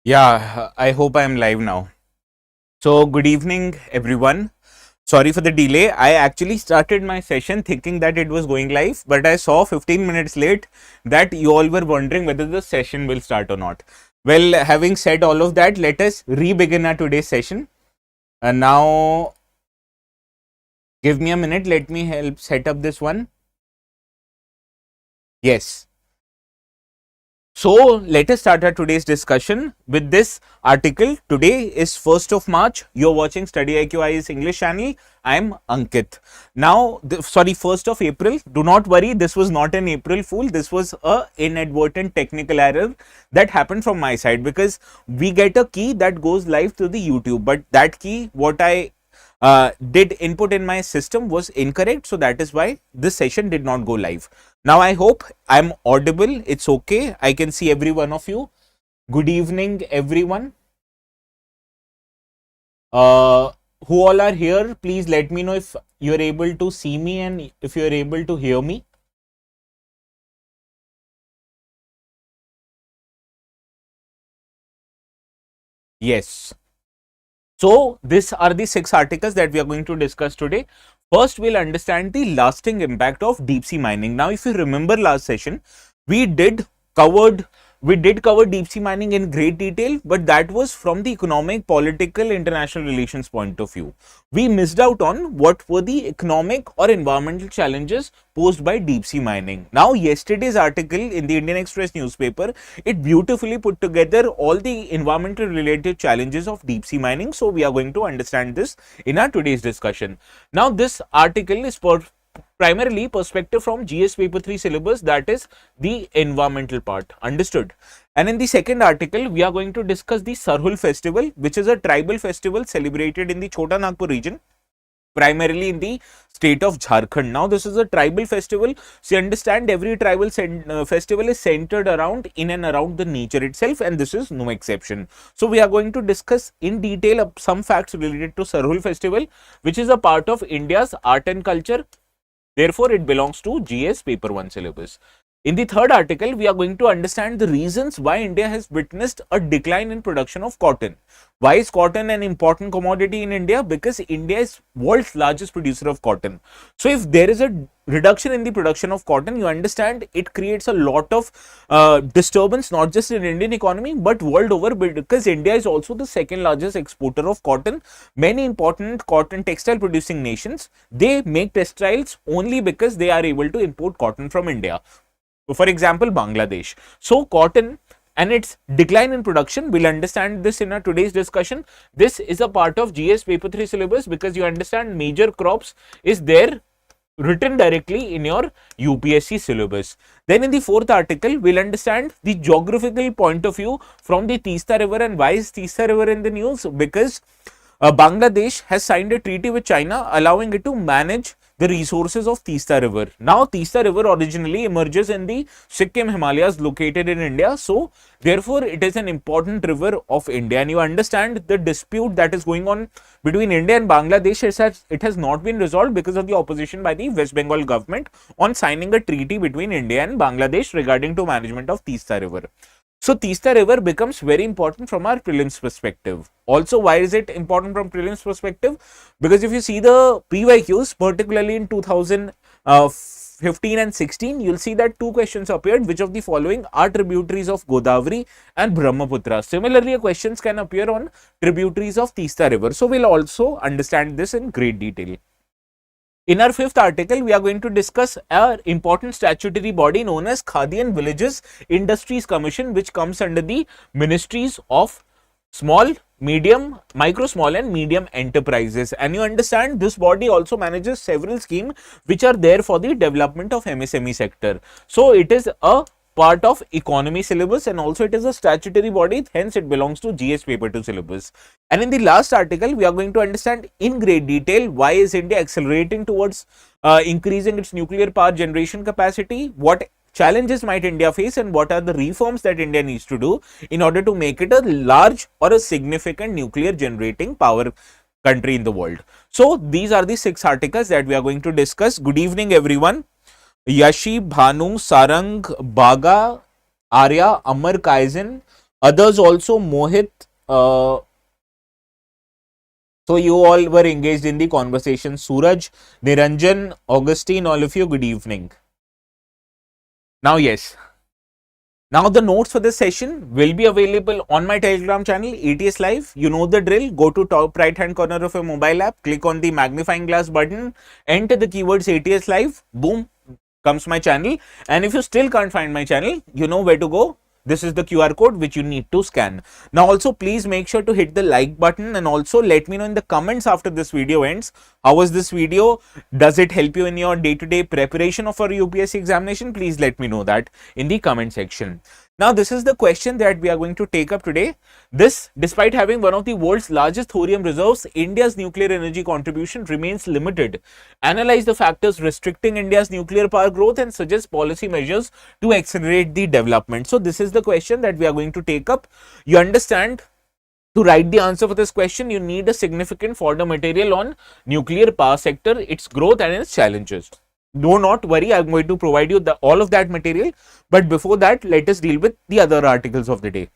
Yeah, I hope I am live now. So, good evening, everyone. Sorry for the delay. I actually started my session thinking that it was going live, but I saw 15 minutes late that you all were wondering whether the session will start or not. Well, having said all of that, let us re-begin our today's session. And now, give me a minute. Let me help set up this one. Yes. So let us start our today's discussion with this article. Today is 1st of March. You're watching StudyIQ IAS English channel. I am Ankit. Now, 1st of April. Do not worry. This was not an April Fool. This was a inadvertent technical error that happened from my side because we get a key that goes live to the YouTube. But that key, what I did input in my system was incorrect. So that is why this session did not go live. Now I hope I'm audible. It's okay. I can see every one of you. Good evening, everyone. Who all are here? Please let me know if you're able to see me and if you're able to hear me. Yes. So these are the 6 articles that we are going to discuss today. First, we'll understand the lasting impact of deep sea mining. Now, if you remember last session, we did covered deep sea mining in great detail, but that was from the economic, political, international relations point of view. We missed out on what were the economic or environmental challenges posed by deep sea mining. Now, yesterday's article in the Indian Express newspaper, it beautifully put together all the environmental related challenges of deep sea mining. So, we are going to understand this in our today's discussion. Now, this article is primarily perspective from GS paper 3 syllabus, that is the environmental part. Understood? And in the second article, we are going to discuss the Sarhul festival, which is a tribal festival celebrated in the Chota Nagpur region, primarily in the state of Jharkhand. Now, this is a tribal festival. So, you understand every tribal festival is centered around in and around the nature itself, and this is no exception. So, we are going to discuss in detail some facts related to Sarhul festival, which is a part of India's art and culture. Therefore, it belongs to GS paper 1 syllabus. In the third article, we are going to understand the reasons why India has witnessed a decline in production of cotton. Why is cotton an important commodity in India? Because India is world's largest producer of cotton. So, if there is a reduction in the production of cotton, you understand it creates a lot of disturbance, not just in Indian economy, but world over, because India is also the second largest exporter of cotton. Many important cotton textile producing nations, they make textiles only because they are able to import cotton from India. For example, Bangladesh. So, cotton and its decline in production, we'll understand this in our today's discussion. This is a part of GS paper 3 syllabus because you understand major crops is there written directly in your UPSC syllabus. Then in the fourth article, we'll understand the geographical point of view from the Teesta river. And why is Teesta river in the news? Because Bangladesh has signed a treaty with China allowing it to manage the resources of Teesta river. Now, Teesta river originally emerges in the Sikkim Himalayas located in India. So, therefore, it is an important river of India. And you understand the dispute that is going on between India and Bangladesh. It has not been resolved because of the opposition by the West Bengal government on signing a treaty between India and Bangladesh regarding to management of Teesta river. So, Teesta river becomes very important from our prelims perspective. Also, why is it important from prelims perspective? Because if you see the PYQs, particularly in 2015 and 16, you'll see that 2 questions appeared. Which of the following are tributaries of Godavari and Brahmaputra? Similarly, questions can appear on tributaries of Teesta river. So, we'll also understand this in great detail. In our fifth article, we are going to discuss an important statutory body known as Khadi and Villages Industries Commission, which comes under the Ministries of Small, Medium, Micro, Small and Medium Enterprises. And you understand this body also manages several schemes which are there for the development of MSME sector. So, it is a part of economy syllabus and also it is a statutory body, hence it belongs to GS paper 2 syllabus. And in the last article, we are going to understand in great detail why is India accelerating towards increasing its nuclear power generation capacity, what challenges might India face and what are the reforms that India needs to do in order to make it a large or a significant nuclear generating power country in the world. So, these are the 6 articles that we are going to discuss. Good evening, everyone. Yashi, Bhanu, Sarang, Baga, Arya, Amar, Kaizen, Others also, Mohit, so you all were engaged in the conversation. Suraj, Niranjan, Augustine, all of you, good evening. Now, yes. Now, the notes for this session will be available on my Telegram channel, ATS Live. You know the drill. Go to top right hand corner of your mobile app, click on the magnifying glass button, enter the keywords ATS Live, boom, comes my channel. And if you still can't find my channel, you know where to go. This is the QR code which you need to scan. Now also please make sure to hit the like button, and also let me know in the comments after this video ends, how was this video? Does it help you in your day-to-day preparation of a UPSC examination? Please let me know that in the comment section. Now this is the question that we are going to take up today. This, despite having one of the world's largest thorium reserves, India's nuclear energy contribution remains limited. Analyze the factors restricting India's nuclear power growth and suggest policy measures to accelerate the development. So this is the question that we are going to take up. You understand, to write the answer for this question, you need a significant fodder material on nuclear power sector, its growth and its challenges. Do not worry, I am going to provide you all of that material. But before that, let us deal with the other articles of the day.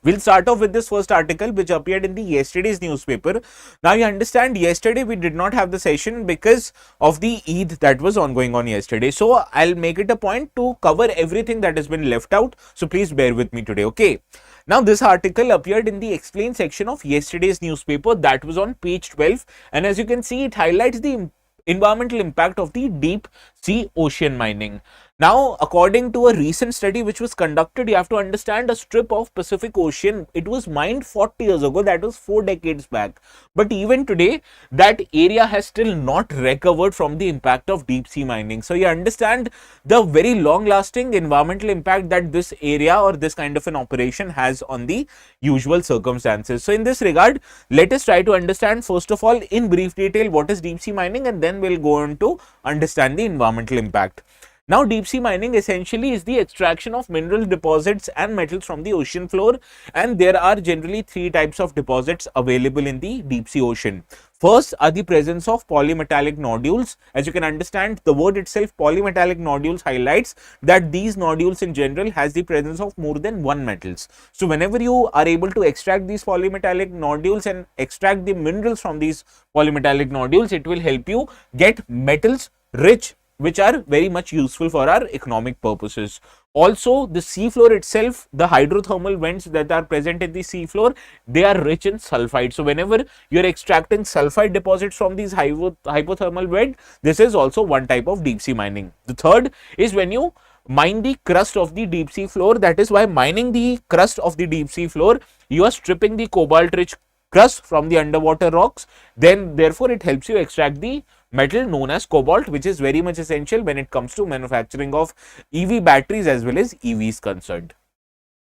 We'll start off with this first article which appeared in the yesterday's newspaper. Now you understand, yesterday we did not have the session because of the Eid that was ongoing on yesterday. So I'll make it a point to cover everything that has been left out. So please bear with me today, okay? Now this article appeared in the explain section of yesterday's newspaper, that was on page 12, and as you can see, it highlights the environmental impact of the deep sea ocean mining. Now, according to a recent study which was conducted, you have to understand, a strip of Pacific Ocean, it was mined 40 years ago, that was 4 decades back. But even today, that area has still not recovered from the impact of deep sea mining. So you understand the very long lasting environmental impact that this area or this kind of an operation has on the usual circumstances. So in this regard, let us try to understand first of all in brief detail what is deep sea mining, and then we'll go on to understand the environmental impact. Now, deep sea mining essentially is the extraction of mineral deposits and metals from the ocean floor, and there are generally 3 types of deposits available in the deep sea ocean. First are the presence of polymetallic nodules. As you can understand, the word itself, polymetallic nodules, highlights that these nodules in general has the presence of more than 1 metals. So whenever you are able to extract these polymetallic nodules and extract the minerals from these polymetallic nodules, it will help you get metals rich, which are very much useful for our economic purposes. Also, the seafloor itself, the hydrothermal vents that are present in the seafloor, they are rich in sulfide. So whenever you are extracting sulfide deposits from these hypothermal vent, this is also one type of deep sea mining. The third is when you mine the crust of the deep sea floor. That is why mining the crust of the deep sea floor, you are stripping the cobalt rich crust from the underwater rocks. Then therefore it helps you extract the metal known as cobalt, which is very much essential when it comes to manufacturing of EV batteries as well as EVs concerned.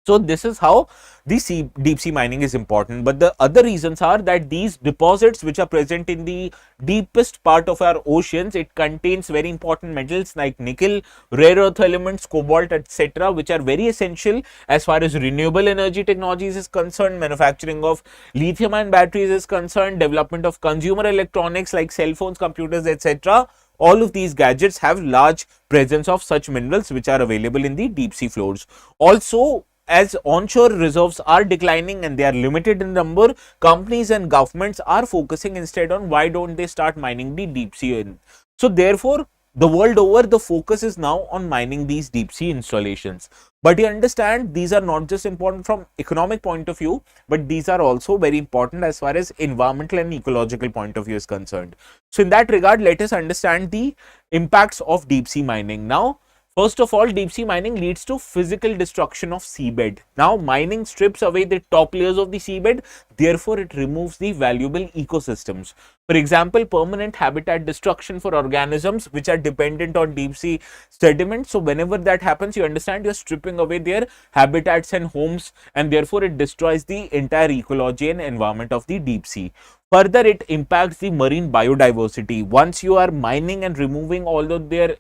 So this is how the deep sea mining is important. But the other reasons are that these deposits which are present in the deepest part of our oceans, it contains very important metals like nickel, rare earth elements, cobalt, etc., which are very essential as far as renewable energy technologies is concerned, manufacturing of lithium ion batteries is concerned, development of consumer electronics like cell phones, computers, etc. All of these gadgets have large presence of such minerals which are available in the deep sea floors. Also, as onshore reserves are declining and they are limited in number, companies and governments are focusing instead on why don't they start mining the deep sea. So therefore, the world over, the focus is now on mining these deep sea installations. But you understand, these are not just important from economic point of view, but these are also very important as far as environmental and ecological point of view is concerned. So in that regard, let us understand the impacts of deep sea mining. Now, first of all, deep sea mining leads to physical destruction of seabed. Now, mining strips away the top layers of the seabed, therefore it removes the valuable ecosystems. For example, permanent habitat destruction for organisms which are dependent on deep sea sediment. So whenever that happens, you understand, you're stripping away their habitats and homes, and therefore it destroys the entire ecology and environment of the deep sea. Further, it impacts the marine biodiversity. Once you are mining and removing all of their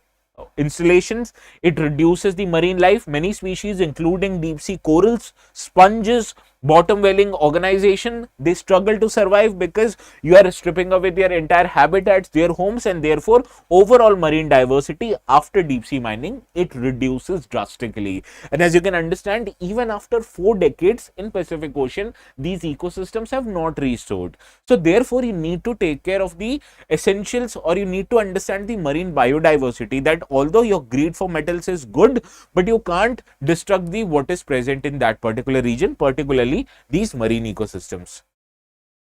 installations, it reduces the marine life. Many species including deep sea corals, sponges, bottom dwelling organization, they struggle to survive because you are stripping away their entire habitats, their homes, and therefore overall marine diversity after deep sea mining, it reduces drastically. And as you can understand, even after 4 decades in Pacific Ocean, these ecosystems have not restored. So therefore you need to take care of the essentials, or you need to understand the marine biodiversity, that although your greed for metals is good, but you can't destruct the what is present in that particular region, particularly these marine ecosystems.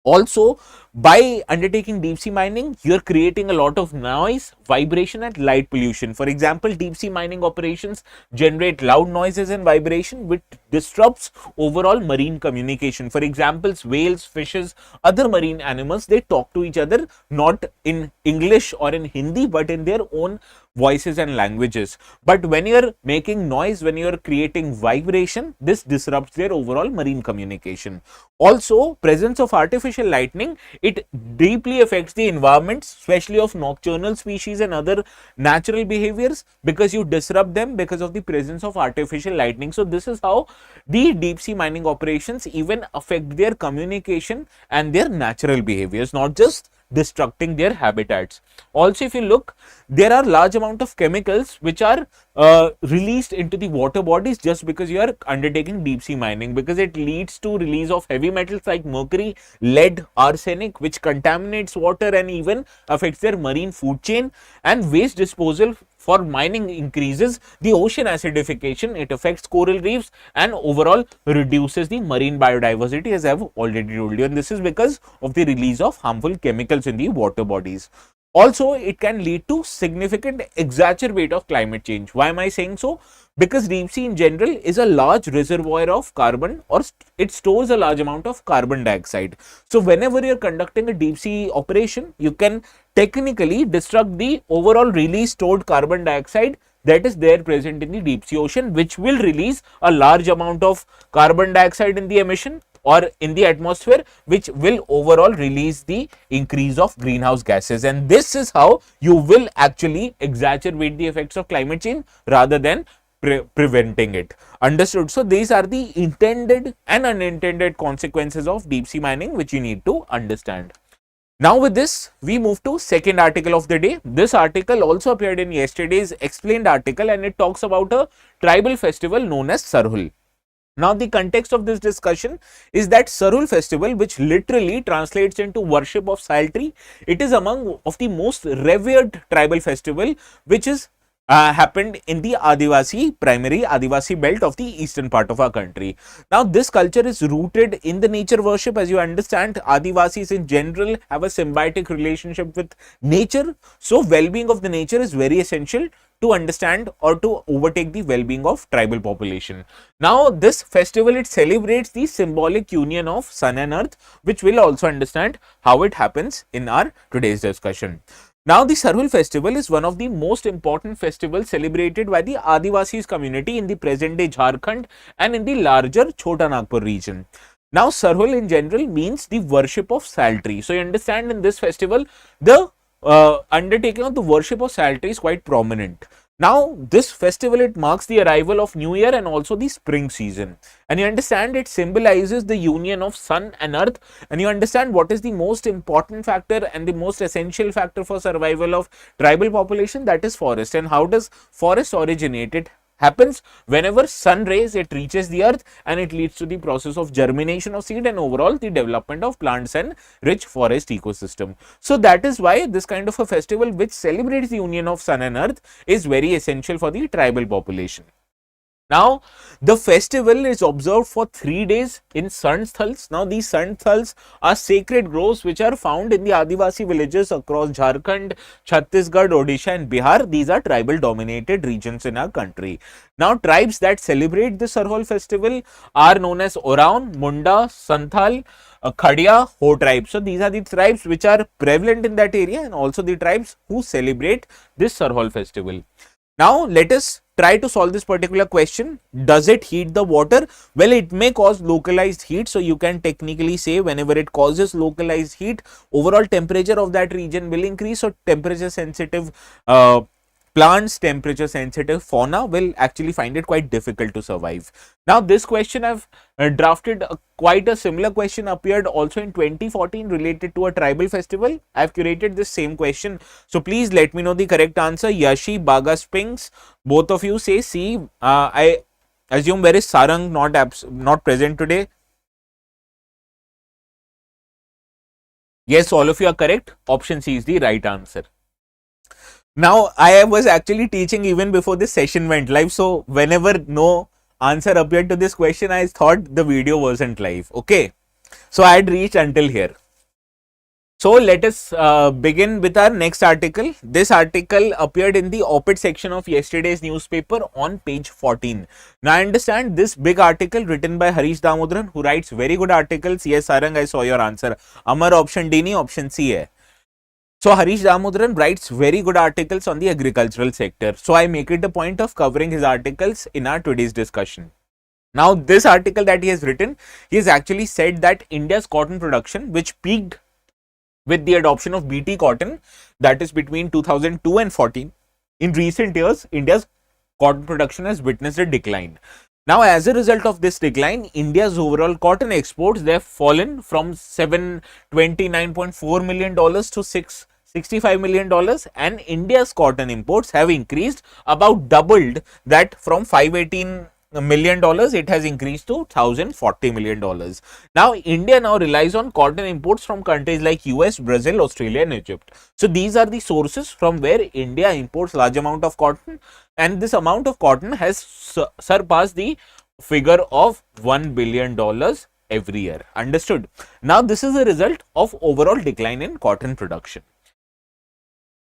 Also, by undertaking deep sea mining, you're creating a lot of noise, vibration, and light pollution. For example, deep sea mining operations generate loud noises and vibration, which disrupts overall marine communication. For example, whales, fishes, other marine animals, they talk to each other not in English or in Hindi, but in their own voices and languages. But when you're making noise, when you're creating vibration, this disrupts their overall marine communication. Also, presence of artificial lightning, it deeply affects the environment, especially of nocturnal species and other natural behaviors, because you disrupt them because of the presence of artificial lightning. So this is how the deep sea mining operations even affect their communication and their natural behaviors, not just destructing their habitats. Also, if you look, there are large amount of chemicals which are released into the water bodies just because you are undertaking deep sea mining, because it leads to release of heavy metals like mercury, lead, arsenic, which contaminates water and even affects their marine food chain. And waste disposal for mining increases the ocean acidification, it affects coral reefs and overall reduces the marine biodiversity, as I have already told you, and this is because of the release of harmful chemicals in the water bodies. Also, it can lead to significant exacerbate of climate change. Why am I saying so? Because deep sea in general is a large reservoir of carbon, or it stores a large amount of carbon dioxide. So whenever you're conducting a deep sea operation, you can technically destruct the overall release stored carbon dioxide that is there present in the deep sea ocean, which will release a large amount of carbon dioxide in the emission or in the atmosphere, which will overall release the increase of greenhouse gases. And this is how you will actually exacerbate the effects of climate change rather than preventing it. Understood? So these are the intended and unintended consequences of deep sea mining, which you need to understand. Now with this, we move to second article of the day. This article also appeared in yesterday's explained article, and it talks about a tribal festival known as Sarhul. Now the context of this discussion is that Sarhul festival, which literally translates into worship of Saltree, it is among of the most revered tribal festival which is happened in the primary Adivasi belt of the eastern part of our country. Now, this culture is rooted in the nature worship. As you understand, Adivasis in general have a symbiotic relationship with nature. So, well-being of the nature is very essential to understand or to overtake the well-being of tribal population. Now, this festival, it celebrates the symbolic union of sun and earth, which we'll also understand how it happens in our today's discussion. Now, the Sarhul festival is one of the most important festivals celebrated by the Adivasis community in the present day Jharkhand and in the larger Chota Nagpur region. Now, Sarhul in general means the worship of Saltree. So, you understand in this festival, the undertaking of the worship of Saltree is quite prominent. Now, this festival, it marks the arrival of New Year and also the spring season. And you understand it symbolizes the union of sun and earth. And you understand what is the most important factor and the most essential factor for survival of tribal population, that is forest. And how does forest originate? It happens whenever sun rays, it reaches the earth and it leads to the process of germination of seed and overall the development of plants and rich forest ecosystem. So that is why this kind of a festival which celebrates the union of sun and earth is very essential for the tribal population. Now, the festival is observed for 3 days in Santhals. Now, these Santhals are sacred groves which are found in the Adivasi villages across Jharkhand, Chhattisgarh, Odisha and Bihar. These are tribal dominated regions in our country. Now, tribes that celebrate the Sarhul festival are known as Oraon, Munda, Santhal, Khadi, Ho tribes. So, these are the tribes which are prevalent in that area and also the tribes who celebrate this Sarhul festival. Now, let us try to solve this particular question. Does it heat the water? Well, it may cause localized heat. So, you can technically say whenever it causes localized heat, overall temperature of that region will increase. So, temperature sensitive plants temperature sensitive fauna will actually find it quite difficult to survive. Now this question I've drafted quite a similar question appeared also in 2014 related to a tribal festival. I've curated this same question, so please let me know the correct answer. Yashi, Baga Spinks, both of you say C. I assume where is Sarang not present today? Yes, all of you are correct. Option C is the right answer. Now, I was actually teaching even before this session went live. So, whenever no answer appeared to this question, I thought the video wasn't live. Okay. So, I had reached until here. So, let us begin with our next article. This article appeared in the op-ed section of yesterday's newspaper on page 14. Now, I understand this big article written by Harish Damodaran, who writes very good articles. Yes, Sarang, I saw your answer. Amar option D nahi, option C hai. So, Harish Damodaran writes very good articles on the agricultural sector. So, I make it a point of covering his articles in our today's discussion. Now, this article that he has written, he has actually said that India's cotton production, which peaked with the adoption of BT cotton, that is between 2002 and 14, in recent years, India's cotton production has witnessed a decline. Now, as a result of this decline, India's overall cotton exports, they have fallen from $729.4 million to $665 million, and India's cotton imports have increased, about doubled that. From $518 million, it has increased to $1,040 million. Now, India now relies on cotton imports from countries like US, Brazil, Australia and Egypt. So, these are the sources from where India imports large amount of cotton, and this amount of cotton has surpassed the figure of $1 billion every year. Understood? Now, this is a result of overall decline in cotton production.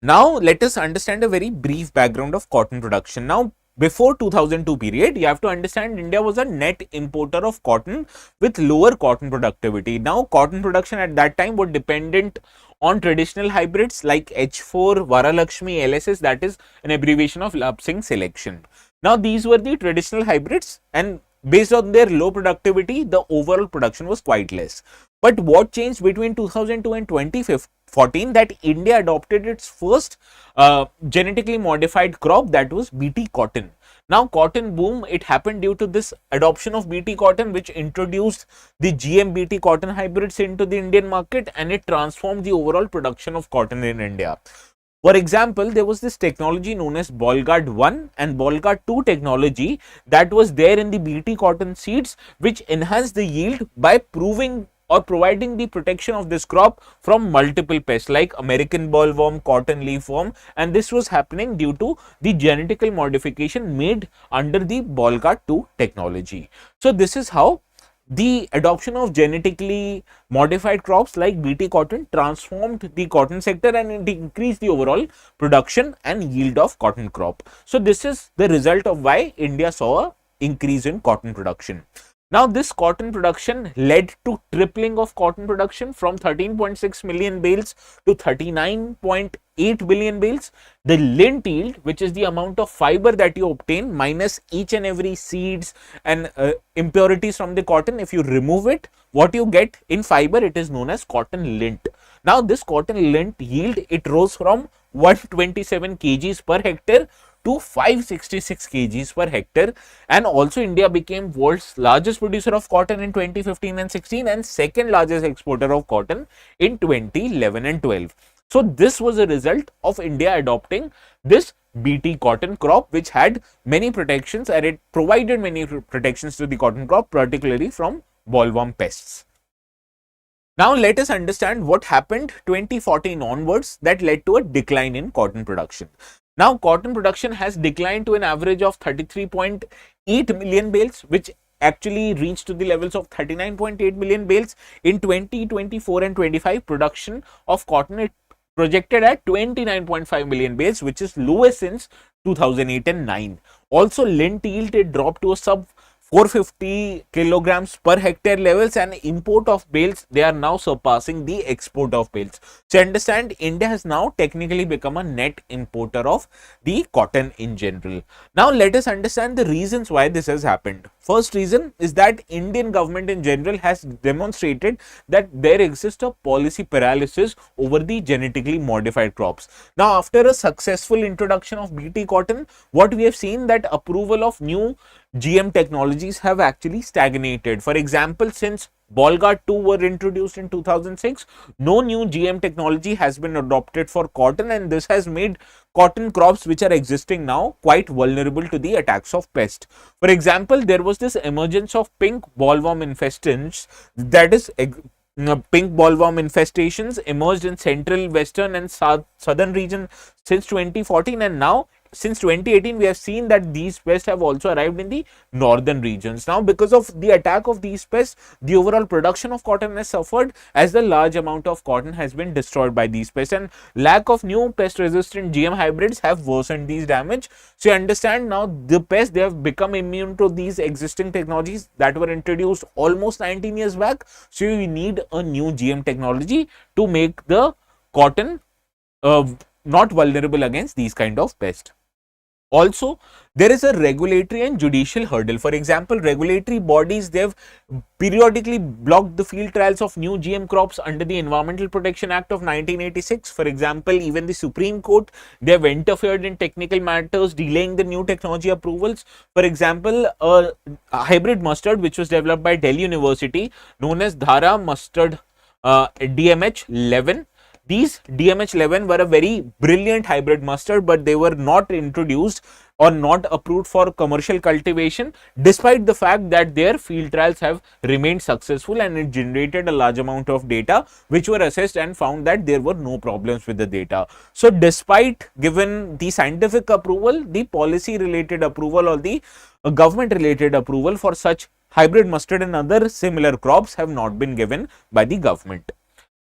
Now, let us understand a very brief background of cotton production. Now, before 2002 period, you have to understand India was a net importer of cotton with lower cotton productivity. Now, cotton production at that time was dependent on traditional hybrids like H4, Varalakshmi, LSS, that is an abbreviation of Lab Singh selection. Now, these were the traditional hybrids, and based on their low productivity, the overall production was quite less. But what changed between 2002 and 2014, that India adopted its first genetically modified crop, that was BT cotton. Now, cotton boom, it happened due to this adoption of BT cotton, which introduced the GM BT cotton hybrids into the Indian market, and it transformed the overall production of cotton in India. For example, there was this technology known as Bolgard 1 and Bolgard 2 technology that was there in the BT cotton seeds, which enhanced the yield by proving or providing the protection of this crop from multiple pests like American bollworm, cotton leafworm, and this was happening due to the genetical modification made under the Bolgard 2 technology. So, this is how the adoption of genetically modified crops like BT cotton transformed the cotton sector, and it increased the overall production and yield of cotton crop. So, this is the result of why India saw an increase in cotton production. Now, this cotton production led to tripling of cotton production from 13.6 million bales to 39.8 billion bales. The lint yield, which is the amount of fiber that you obtain minus each and every seeds and impurities from the cotton, if you remove it, what you get in fiber, it is known as cotton lint. Now, this cotton lint yield, it rose from 127 kgs per hectare to 566 kgs per hectare, and also India became world's largest producer of cotton in 2015 and 16 and second largest exporter of cotton in 2011 and 12. So, this was a result of India adopting this BT cotton crop, which had many protections, and it provided many protections to the cotton crop, particularly from bollworm pests. Now, let us understand what happened 2014 onwards that led to a decline in cotton production. Now, cotton production has declined to an average of 33.8 million bales, which actually reached to the levels of 39.8 million bales in 2024 and 25. Production of cotton is projected at 29.5 million bales, which is lowest since 2008 and 9. Also, lint yield, it dropped to a sub 450 kilograms per hectare levels, and import of bales, they are now surpassing the export of bales. So, understand, India has now technically become a net importer of the cotton in general. Now, let us understand the reasons why this has happened. First reason is that Indian government in general has demonstrated that there exists a policy paralysis over the genetically modified crops. Now, after a successful introduction of BT cotton, what we have seen that approval of new GM technologies have actually stagnated. For example, since Bolgard 2 were introduced in 2006, no new GM technology has been adopted for cotton, and this has made cotton crops which are existing now quite vulnerable to the attacks of pests. For example, there was this emergence of pink bollworm infestations, that is pink bollworm infestations emerged in central, western and southern region since 2014, and now since 2018 we have seen that these pests have also arrived in the northern regions. Now, because of the attack of these pests, the overall production of cotton has suffered, as the large amount of cotton has been destroyed by these pests, and lack of new pest resistant GM hybrids have worsened these damage. So you understand now the pests, they have become immune to these existing technologies that were introduced almost 19 years back. So you need a new GM technology to make the cotton not vulnerable against these kind of pests. Also, there is a regulatory and judicial hurdle. For example, regulatory bodies, they have periodically blocked the field trials of new GM crops under the Environmental Protection Act of 1986. For example, even the Supreme Court, they have interfered in technical matters, delaying the new technology approvals. For example, a hybrid mustard which was developed by Delhi University known as Dhara mustard DMH11. These DMH11 were a very brilliant hybrid mustard, but they were not introduced or not approved for commercial cultivation, despite the fact that their field trials have remained successful and it generated a large amount of data which were assessed and found that there were no problems with the data. So, despite given the scientific approval, the policy related approval or the government related approval for such hybrid mustard and other similar crops have not been given by the government.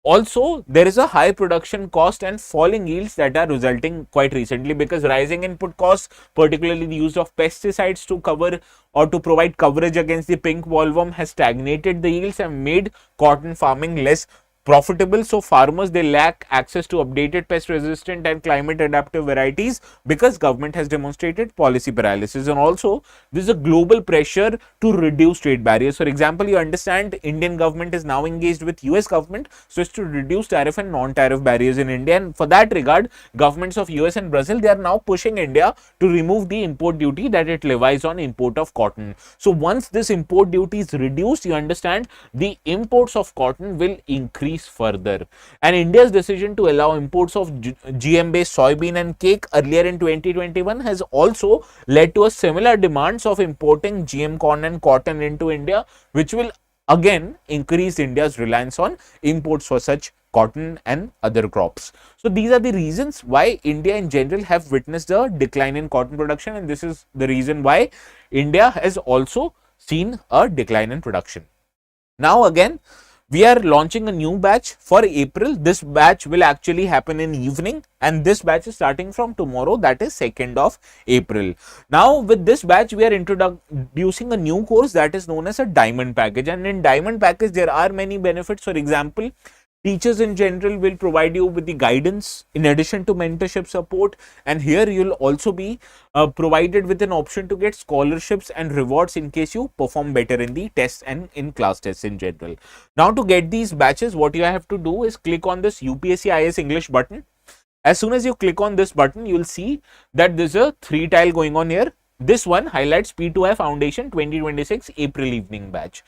Also, there is a high production cost and falling yields that are resulting quite recently, because rising input costs, particularly the use of pesticides to cover or to provide coverage against the pink bollworm, has stagnated the yields and made cotton farming less profitable. So farmers, they lack access to updated pest resistant and climate adaptive varieties because government has demonstrated policy paralysis. And also there is a global pressure to reduce trade barriers. For example, you understand Indian government is now engaged with US government so as to reduce tariff and non-tariff barriers in India, and for that regard governments of US and Brazil, they are now pushing India to remove the import duty that it levies on import of cotton. So once this import duty is reduced, you understand the imports of cotton will increase further. And India's decision to allow imports of GM based soybean and cake earlier in 2021 has also led to a similar demands of importing GM corn and cotton into India, which will again increase India's reliance on imports for such cotton and other crops. So these are the reasons why India in general have witnessed a decline in cotton production, and this is the reason why India has also seen a decline in production. Now again, we are launching a new batch for April. This batch will actually happen in evening, and this batch is starting from tomorrow, that is 2nd of April. Now with this batch, we are introducing a new course that is known as a diamond package, and in diamond package there are many benefits. For example, teachers in general will provide you with the guidance in addition to mentorship support, and here you will also be provided with an option to get scholarships and rewards in case you perform better in the tests and in class tests in general. Now to get these batches, what you have to do is click on this UPSC IS English button. As soon as you click on this button, you will see that there is a 3 tile going on here. This one highlights P2I Foundation 2026 April evening batch.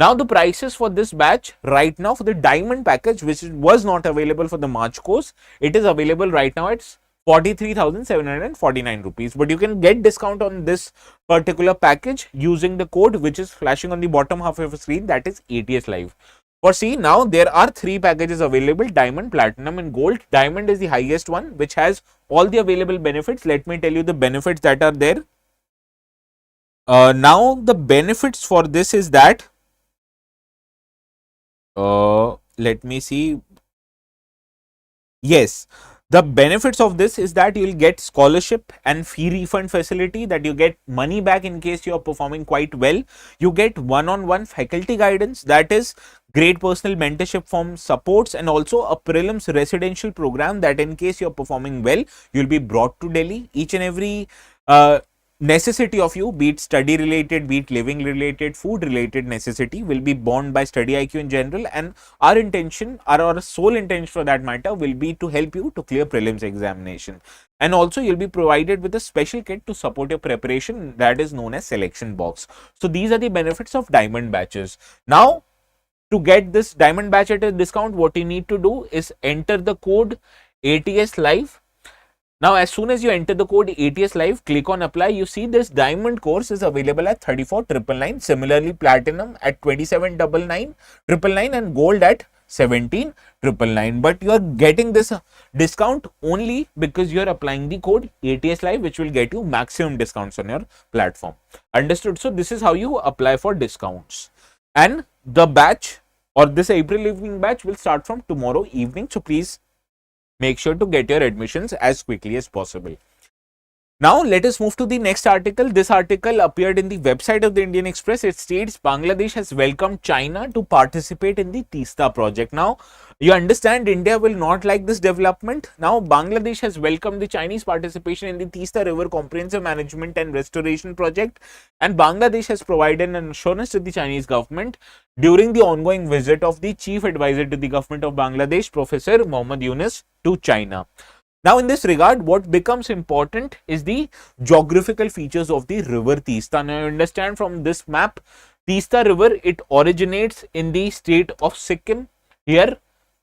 Now the prices for this batch right now for the diamond package, which was not available for the March course, it is available right now at 43,749 rupees. But you can get discount on this particular package using the code which is flashing on the bottom half of the screen, that is ATS Live. For see, now there are 3 packages available: diamond, platinum and gold. Diamond is the highest one which has all the available benefits. Let me tell you the benefits that are there. Now the benefits for this is that let me see. Yes, the benefits of this is that you will get scholarship and fee refund facility, that you get money back in case you are performing quite well. You get one-on-one faculty guidance, that is great personal mentorship from supports, and also a prelims residential program that in case you are performing well, you will be brought to Delhi. Each and every necessity of you, be it study related, be it living related, food related necessity, will be borne by StudyIQ in general, and our intention, our sole intention for that matter, will be to help you to clear prelims examination. And also you'll be provided with a special kit to support your preparation that is known as selection box. So these are the benefits of diamond batches. Now, to get this diamond batch at a discount, what you need to do is enter the code ATS live. Now, as soon as you enter the code ATS live, click on apply. You see this diamond course is available at 34,999. Similarly, platinum at 27,999 and gold at 17,999. But you are getting this discount only because you are applying the code ATS live, which will get you maximum discounts on your platform. Understood? So this is how you apply for discounts. And the batch or this April evening batch will start from tomorrow evening. So please make sure to get your admissions as quickly as possible. Now, let us move to the next article. This article appeared in the website of the Indian Express. It states Bangladesh has welcomed China to participate in the Teesta project. Now, you understand India will not like this development. Now, Bangladesh has welcomed the Chinese participation in the Teesta River Comprehensive Management and Restoration project, and Bangladesh has provided an assurance to the Chinese government during the ongoing visit of the Chief Advisor to the Government of Bangladesh, Professor Mohammad Yunus, to China. Now, in this regard, what becomes important is the geographical features of the river Teesta. Now, you understand from this map, Teesta river, it originates in the state of Sikkim, here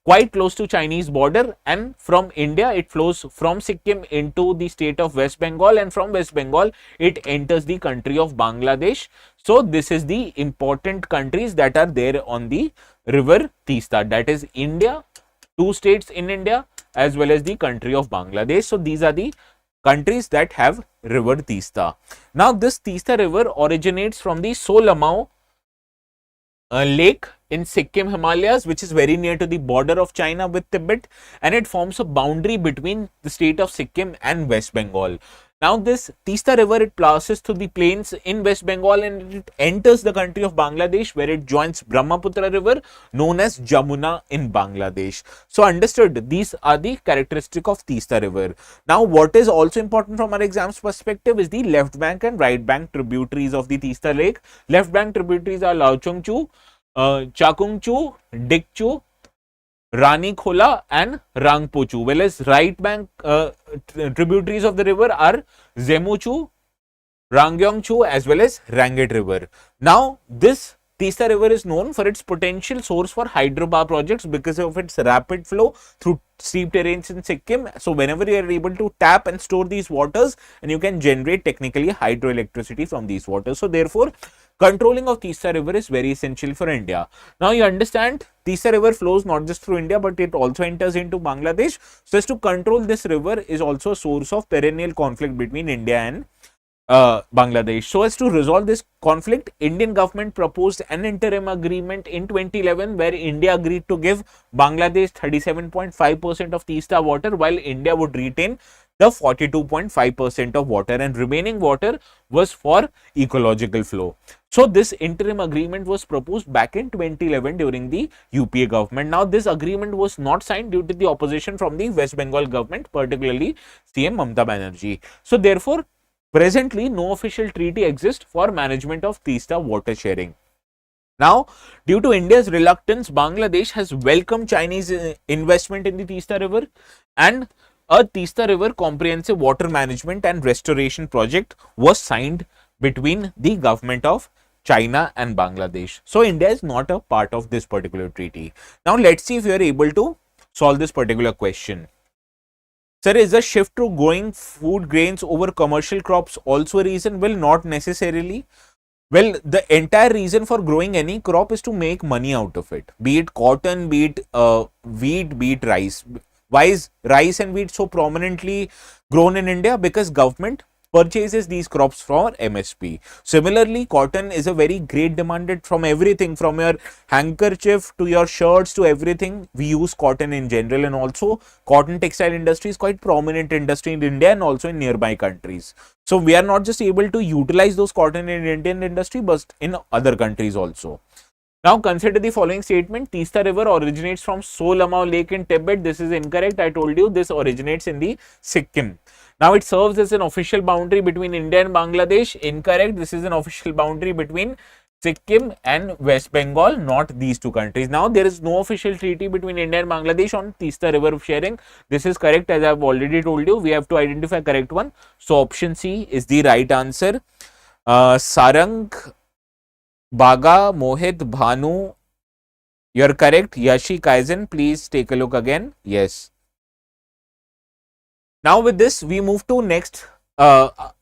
quite close to Chinese border, and from India, it flows from Sikkim into the state of West Bengal, and from West Bengal, it enters the country of Bangladesh. So, this is the important countries that are there on the river Teesta, that is India, 2 states in India, as well as the country of Bangladesh. So these are the countries that have river Teesta. Now this Teesta river originates from the Solamau lake in Sikkim Himalayas, which is very near to the border of China with Tibet, and it forms a boundary between the state of Sikkim and West Bengal. Now this Teesta river, it passes through the plains in West Bengal and it enters the country of Bangladesh, where it joins Brahmaputra river known as Jamuna in Bangladesh. So understood, these are the characteristic of Teesta river. Now what is also important from our exams perspective is the left bank and right bank tributaries of the Teesta lake. Left bank tributaries are Lauchungchu, Chakungchu, Dikchu, Rani Khola and Rangpochu, whereas right bank tributaries of the river are Zemuchu, Rangyongchu as well as Rangit river. Now this Teesta river is known for its potential source for hydropower projects because of its rapid flow through steep terrains in Sikkim. So whenever you are able to tap and store these waters, and you can generate technically hydroelectricity from these waters. So therefore, controlling of Teesta river is very essential for India. Now you understand, Teesta river flows not just through India, but it also enters into Bangladesh. So as to control this river is also a source of perennial conflict between India and Bangladesh. So as to resolve this conflict, Indian government proposed an interim agreement in 2011 where India agreed to give Bangladesh 37.5% of Teesta water, while India would retain the 42.5% of water, and remaining water was for ecological flow. So this interim agreement was proposed back in 2011 during the UPA government. Now this agreement was not signed due to the opposition from the West Bengal government, particularly CM Mamata Banerjee. So therefore, presently no official treaty exists for management of Teesta water sharing. Now, due to India's reluctance, Bangladesh has welcomed Chinese investment in the Teesta river, and a Teesta river comprehensive water management and restoration project was signed between the government of China and Bangladesh. So India is not a part of this particular treaty. Now let's see if we are able to solve this particular question. Sir, is the shift to growing food grains over commercial crops also a reason? Well, not necessarily. Well, the entire reason for growing any crop is to make money out of it, be it cotton, be it wheat, be it rice. Why is rice and wheat so prominently grown in India? Because government purchases these crops for MSP. Similarly, cotton is a very great demanded from everything, from your handkerchief to your shirts to everything. We use cotton in general, and also cotton textile industry is quite prominent industry in India and also in nearby countries. So we are not just able to utilize those cotton in Indian industry, but in other countries also. Now consider the following statement. Teesta river originates from Solamau Lake in Tibet. This is incorrect. I told you this originates in the Sikkim. Now it serves as an official boundary between India and Bangladesh. Incorrect. This is an official boundary between Sikkim and West Bengal, not these two countries. Now there is no official treaty between India and Bangladesh on Teesta river sharing. This is correct, as I have already told you. We have to identify correct one. So option C is the right answer. Sarang, Baga, Mohit, Bhanu, you're correct. Yashi, Kaizen, please take a look again. Yes. Now with this, we move to next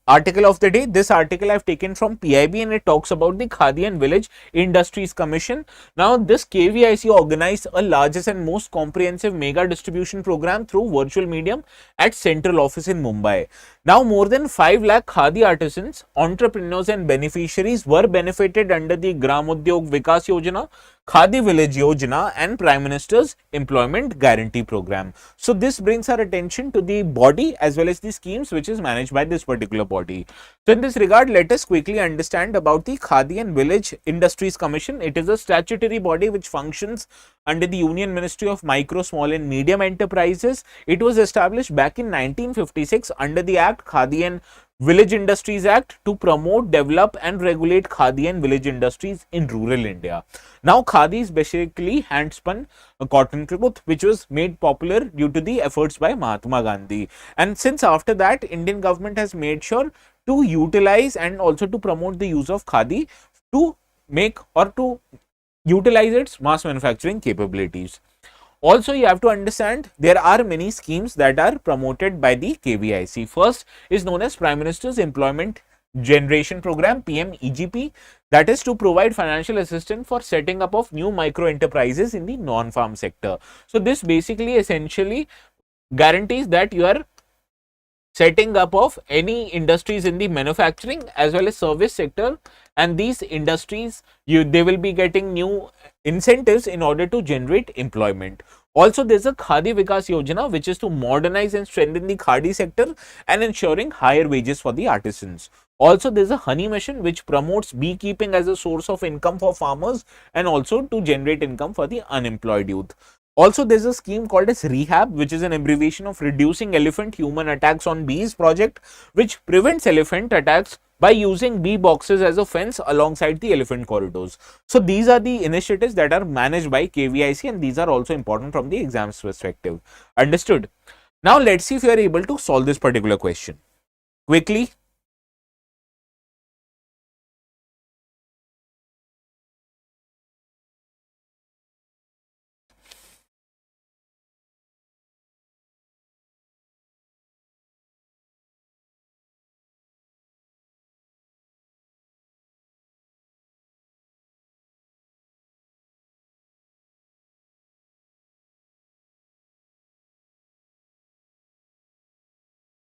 article of the day. This article I've taken from PIB and it talks about the Khadi and Village Industries Commission. Now this KVIC organized a largest and most comprehensive mega distribution program through virtual medium at central office in Mumbai. Now more than 5 lakh Khadi artisans, entrepreneurs and beneficiaries were benefited under the Gramodyog Vikas Yojana, Khadi Village Yojana and Prime Minister's Employment Guarantee Program. So this brings our attention to the body as well as the schemes which is managed by this particular body. So in this regard, let us quickly understand about the Khadi and Village Industries Commission. It is a statutory body which functions under the Union Ministry of Micro, Small and Medium Enterprises. It was established back in 1956 under the Act Khadi and Village Industries Act to promote, develop and regulate Khadi and village industries in rural India. Now Khadi is basically hand-spun cotton cloth which was made popular due to the efforts by Mahatma Gandhi. And since after that, Indian government has made sure to utilize and also to promote the use of Khadi to make or to utilize its mass manufacturing capabilities. Also, you have to understand there are many schemes that are promoted by the KVIC. First is known as Prime Minister's Employment Generation Program, PMEGP, that is to provide financial assistance for setting up of new micro enterprises in the non-farm sector. So this basically essentially guarantees that you are setting up of any industries in the manufacturing as well as service sector, and these industries they will be getting new incentives in order to generate employment. Also, there is a Khadi Vikas Yojana which is to modernize and strengthen the Khadi sector and ensuring higher wages for the artisans. Also, there is a honey mission which promotes beekeeping as a source of income for farmers and also to generate income for the unemployed youth. Also, there is a scheme called as REHAB, which is an abbreviation of Reducing Elephant Human Attacks on Bees project, which prevents elephant attacks by using bee boxes as a fence alongside the elephant corridors. So these are the initiatives that are managed by KVIC and these are also important from the exams perspective. Understood? Now let's see if you are able to solve this particular question. Quickly.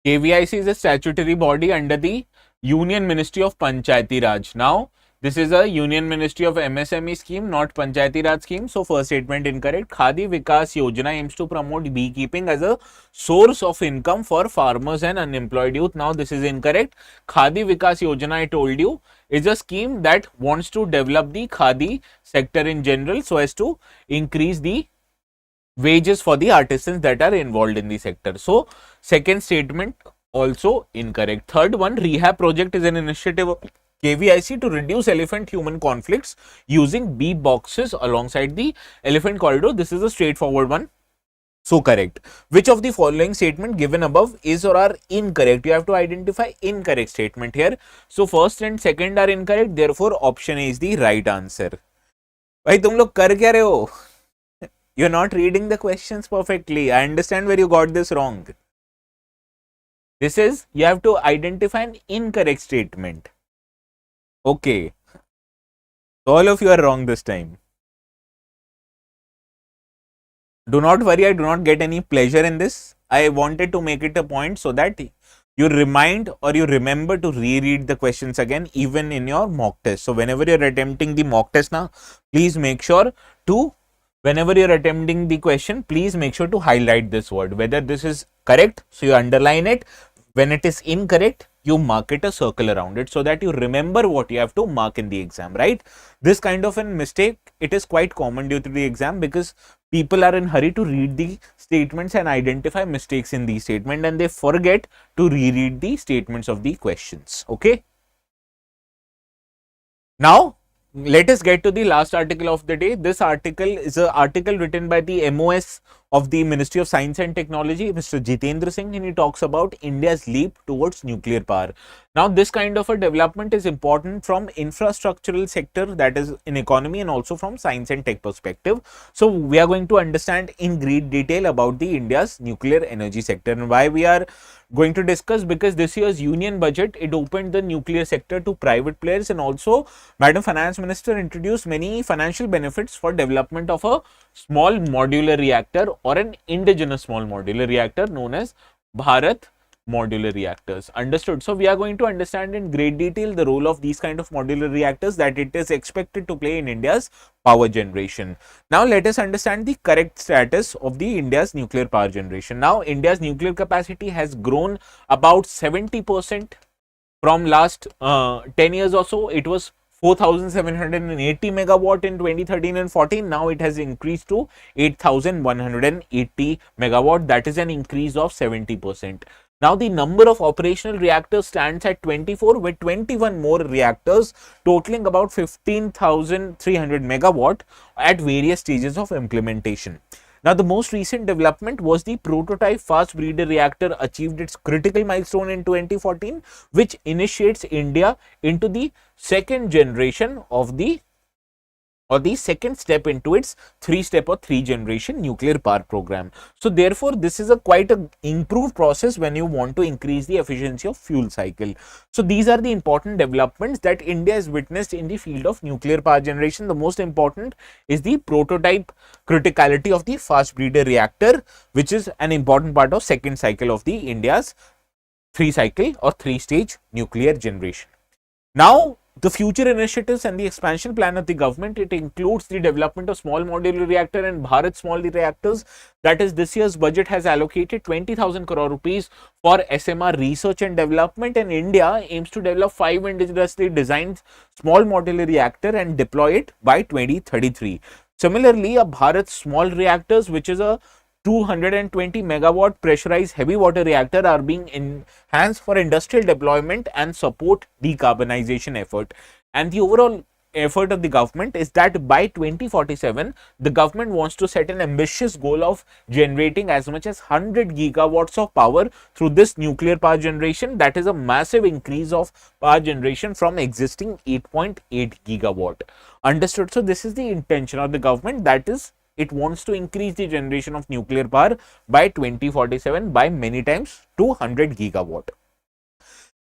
KVIC is a statutory body under the Union Ministry of Panchayati Raj. Now, this is a Union Ministry of MSME scheme, not Panchayati Raj scheme. So, first statement incorrect. Khadi Vikas Yojana aims to promote beekeeping as a source of income for farmers and unemployed youth. Now, this is incorrect. Khadi Vikas Yojana, I told you, is a scheme that wants to develop the Khadi sector in general so as to increase the wages for the artisans that are involved in the sector. So, second statement also incorrect. Third one, REHAB project is an initiative of KVIC to reduce elephant-human conflicts using bee boxes alongside the elephant corridor. This is a straightforward one. So, correct. Which of the following statement given above is or are incorrect? You have to identify incorrect statement here. So, first and second are incorrect. Therefore, option A is the right answer. Bhai, tum log kar kya rahe ho? You're not reading the questions perfectly. I understand where you got this wrong. This is, you have to identify an incorrect statement. Okay. So all of you are wrong this time. Do not worry, I do not get any pleasure in this. I wanted to make it a point so that you remind or you remember to reread the questions again even in your mock test. So whenever you're attempting the mock test now, please make sure to whenever you're attempting the question, please make sure to highlight this word, whether this is correct, so you underline it. When it is incorrect, you mark it a circle around it so that you remember what you have to mark in the exam, right? This kind of a mistake, it is quite common due to the exam because people are in hurry to read the statements and identify mistakes in the statement, and they forget to reread the statements of the questions. Okay. Now, let us get to the last article of the day. This article is an article written by the MOS of the Ministry of Science and Technology, Mr. Jitendra Singh, and he talks about India's leap towards nuclear power. Now, this kind of a development is important from infrastructural sector, that is in economy, and also from science and tech perspective. So, we are going to understand in great detail about the India's nuclear energy sector, and why we are going to discuss, because this year's union budget, it opened the nuclear sector to private players, and also Madam Finance Minister introduced many financial benefits for development of a small modular reactor or an indigenous small modular reactor known as Bharat modular reactors. Understood? So, we are going to understand in great detail the role of these kind of modular reactors that it is expected to play in India's power generation. Now, let us understand the correct status of the India's nuclear power generation. Now, India's nuclear capacity has grown about 70% from last 10 years or so. It was 4,780 megawatt in 2013 and 14. Now it has increased to 8,180 megawatt. That is an increase of 70%. Now the number of operational reactors stands at 24, with 21 more reactors totaling about 15,300 megawatt at various stages of implementation. Now, the most recent development was the prototype fast breeder reactor achieved its critical milestone in 2014, which initiates India into the second generation of the second step into its three-step or three-generation nuclear power program. So, therefore, this is a quite a improved process when you want to increase the efficiency of fuel cycle. So, these are the important developments that India has witnessed in the field of nuclear power generation. The most important is the prototype criticality of the fast breeder reactor, which is an important part of second cycle of the India's three-cycle or three-stage nuclear generation. Now, the future initiatives and the expansion plan of the government, it includes the development of small modular reactor and Bharat small reactors. That is, this year's budget has allocated 20,000 crore rupees for SMR research and development, and India aims to develop 5 indigenously designed small modular reactor and deploy it by 2033. Similarly, a Bharat small reactors, which is a 220 megawatt pressurized heavy water reactor, are being enhanced for industrial deployment and support decarbonization effort. And the overall effort of the government is that by 2047, the government wants to set an ambitious goal of generating as much as 100 gigawatts of power through this nuclear power generation. That is a massive increase of power generation from existing 8.8 gigawatt. Understood? So, this is the intention of the government, that is, it wants to increase the generation of nuclear power by 2047 by many times to 100 gigawatt.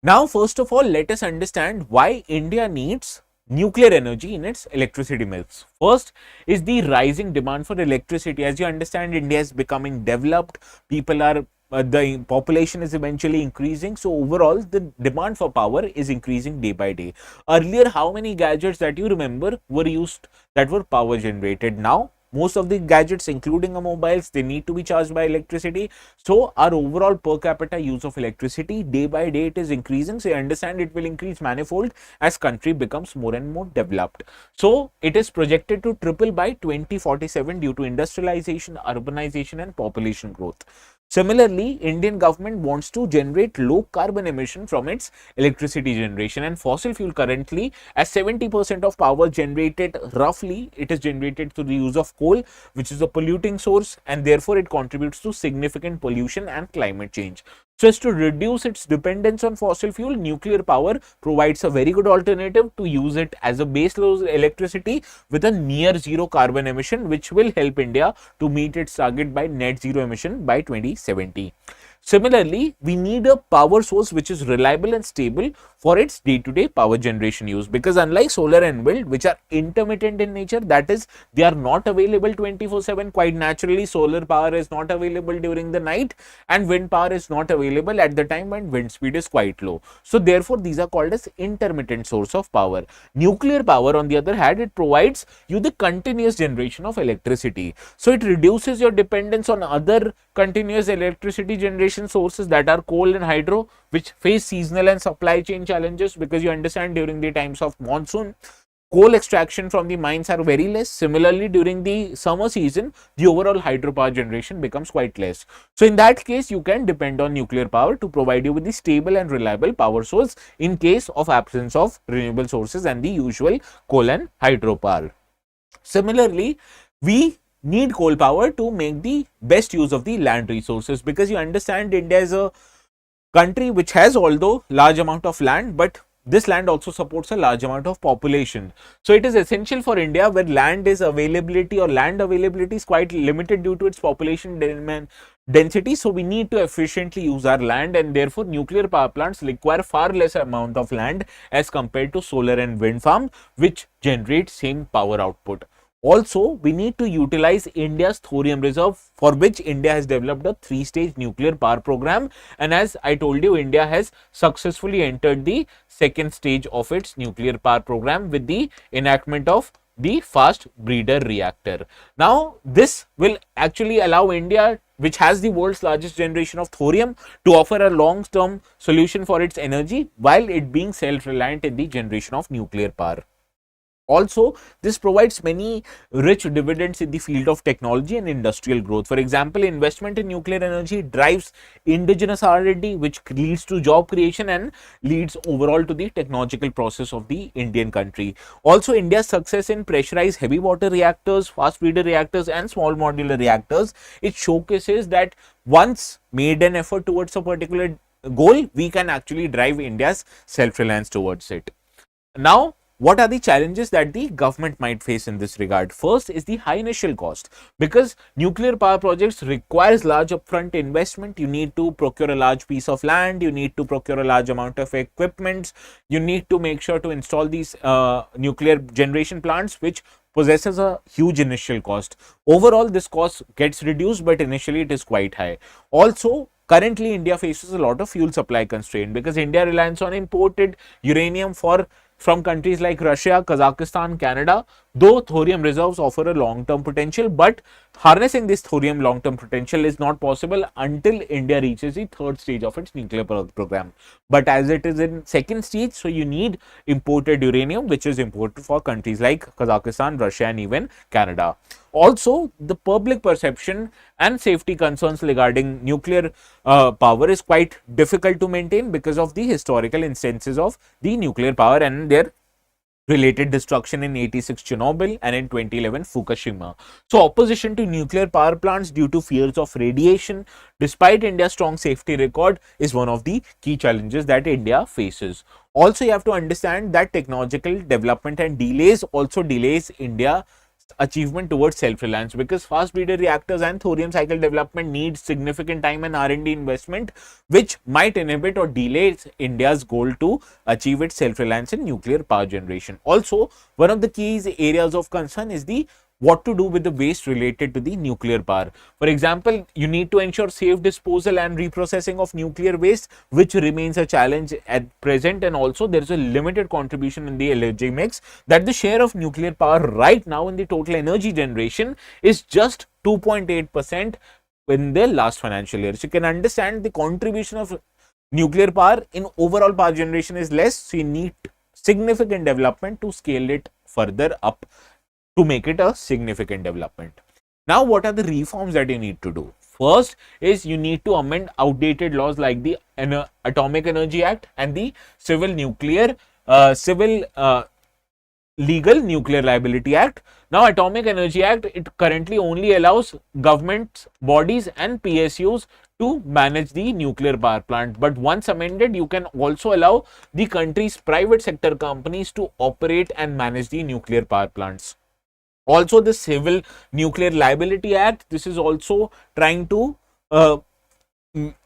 Now, first of all, let us understand why India needs nuclear energy in its electricity mix. First is the rising demand for electricity. As you understand, India is becoming developed. People are the population is eventually increasing, so overall the demand for power is increasing day by day. Earlier, how many gadgets that you remember were used that were power generated? Now most of the gadgets, including our mobiles, they need to be charged by electricity. So our overall per capita use of electricity day by day, it is increasing. So you understand it will increase manifold as country becomes more and more developed. So it is projected to triple by 2047 due to industrialization, urbanization and population growth. Similarly, Indian government wants to generate low carbon emission from its electricity generation, and fossil fuel currently, as 70% of power generated, roughly it is generated through the use of coal, which is a polluting source, and therefore it contributes to significant pollution and climate change. So as to reduce its dependence on fossil fuel, nuclear power provides a very good alternative to use it as a base load electricity with a near zero carbon emission, which will help India to meet its target by net zero emission by 2070. Similarly, we need a power source which is reliable and stable for its day-to-day power generation use, because unlike solar and wind, which are intermittent in nature, that is, they are not available 24/7. Quite naturally, solar power is not available during the night and wind power is not available at the time when wind speed is quite low. So therefore, these are called as intermittent source of power. Nuclear power, on the other hand, it provides you the continuous generation of electricity. So it reduces your dependence on other continuous electricity generation generation sources that are coal and hydro, which face seasonal and supply chain challenges, because you understand during the times of monsoon, coal extraction from the mines are very less. Similarly, during the summer season, the overall hydropower generation becomes quite less. So in that case, you can depend on nuclear power to provide you with the stable and reliable power source in case of absence of renewable sources and the usual coal and hydropower. Similarly, we need coal power to make the best use of the land resources, because you understand India is a country which has, although large amount of land, but this land also supports a large amount of population. So it is essential for India, where land availability is quite limited due to its population density. So we need to efficiently use our land, and therefore nuclear power plants require far less amount of land as compared to solar and wind farm, which generate same power output. Also, we need to utilize India's thorium reserve, for which India has developed a 3-stage nuclear power program. And as I told you, India has successfully entered the second stage of its nuclear power program with the enactment of the fast breeder reactor. Now, this will actually allow India, which has the world's largest generation of thorium, to offer a long-term solution for its energy while it being self-reliant in the generation of nuclear power. Also, this provides many rich dividends in the field of technology and industrial growth. For example, investment in nuclear energy drives indigenous R&D, which leads to job creation and leads overall to the technological process of the Indian country. Also, India's success in pressurized heavy water reactors, fast breeder reactors and small modular reactors, it showcases that once made an effort towards a particular goal, we can actually drive India's self-reliance towards it. Now, what are the challenges that the government might face in this regard? First is the high initial cost, because nuclear power projects requires large upfront investment. You need to procure a large piece of land, you need to procure a large amount of equipment, you need to make sure to install these nuclear generation plants, which possesses a huge initial cost. Overall, this cost gets reduced, but initially it is quite high. Also, currently India faces a lot of fuel supply constraint, because India relies on imported uranium from countries like Russia, Kazakhstan, Canada. Though thorium reserves offer a long-term potential, but harnessing this thorium long-term potential is not possible until India reaches the third stage of its nuclear program. But as it is in second stage, so you need imported uranium, which is imported for countries like Kazakhstan, Russia and even Canada. Also, the public perception and safety concerns regarding nuclear power is quite difficult to maintain because of the historical instances of the nuclear power and their related destruction in 86 Chernobyl and in 2011 Fukushima. So opposition to nuclear power plants due to fears of radiation, despite India's strong safety record, is one of the key challenges that India faces. Also, you have to understand that technological development and delays also delays India achievement towards self-reliance, because fast breeder reactors and thorium cycle development needs significant time and R&D investment, which might inhibit or delay India's goal to achieve its self-reliance in nuclear power generation. Also, one of the key areas of concern is what to do with the waste related to the nuclear power. For example, you need to ensure safe disposal and reprocessing of nuclear waste, which remains a challenge at present, and also there is a limited contribution in the energy mix, that the share of nuclear power right now in the total energy generation is just 2.8% in the last financial year. So you can understand the contribution of nuclear power in overall power generation is less, so you need significant development to scale it further up to make it a significant development. Now, what are the reforms that you need to do? First is you need to amend outdated laws like the Atomic Energy Act and the Legal Nuclear Liability Act. Now, Atomic Energy Act, it currently only allows government bodies and PSUs to manage the nuclear power plant, but once amended, you can also allow the country's private sector companies to operate and manage the nuclear power plants. Also, the Civil Nuclear Liability Act, this is also trying to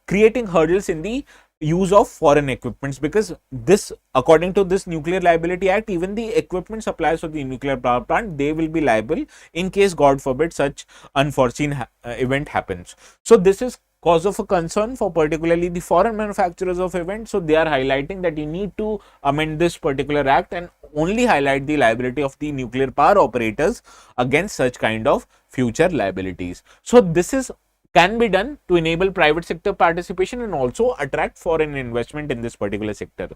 creating hurdles in the use of foreign equipments, because this, according to this Nuclear Liability Act, even the equipment suppliers of the nuclear power plant, they will be liable in case, God forbid, such unforeseen event happens. So this is cause of a concern for particularly the foreign manufacturers of events. So they are highlighting that you need to amend this particular act and only highlight the liability of the nuclear power operators against such kind of future liabilities. So this is can be done to enable private sector participation and also attract foreign investment in this particular sector.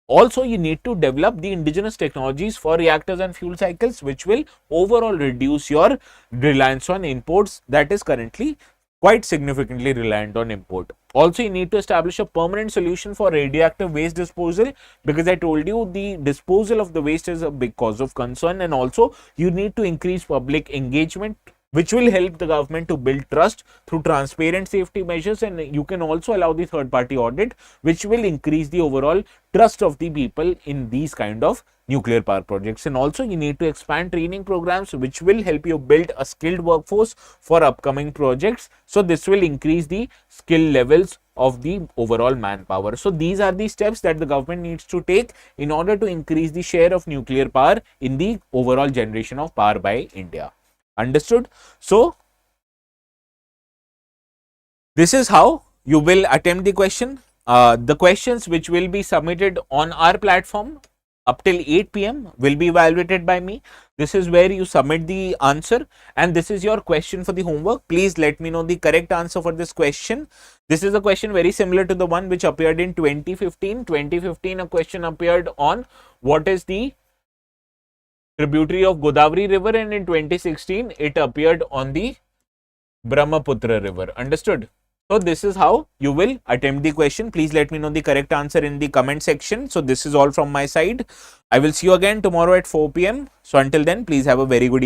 Also, you need to develop the indigenous technologies for reactors and fuel cycles, which will overall reduce your reliance on imports that is currently quite significantly reliant on import. Also, you need to establish a permanent solution for radioactive waste disposal, because I told you the disposal of the waste is a big cause of concern, and also you need to increase public engagement, which will help the government to build trust through transparent safety measures, and you can also allow the third party audit, which will increase the overall trust of the people in these kind of nuclear power projects. And also you need to expand training programs, which will help you build a skilled workforce for upcoming projects. So this will increase the skill levels of the overall manpower. So these are the steps that the government needs to take in order to increase the share of nuclear power in the overall generation of power by India. Understood? So this is how you will attempt the question. The questions which will be submitted on our platform up till 8 p.m. will be evaluated by me. This is where you submit the answer, and this is your question for the homework. Please let me know the correct answer for this question. This is a question very similar to the one which appeared in 2015. 2015, a question appeared on what is the tributary of Godavari river, and in 2016 it appeared on the Brahmaputra river. Understood? So this is how you will attempt the question. Please let me know the correct answer in the comment section. So this is all from my side. I will see you again tomorrow at 4 p.m. So until then, please have a very good evening.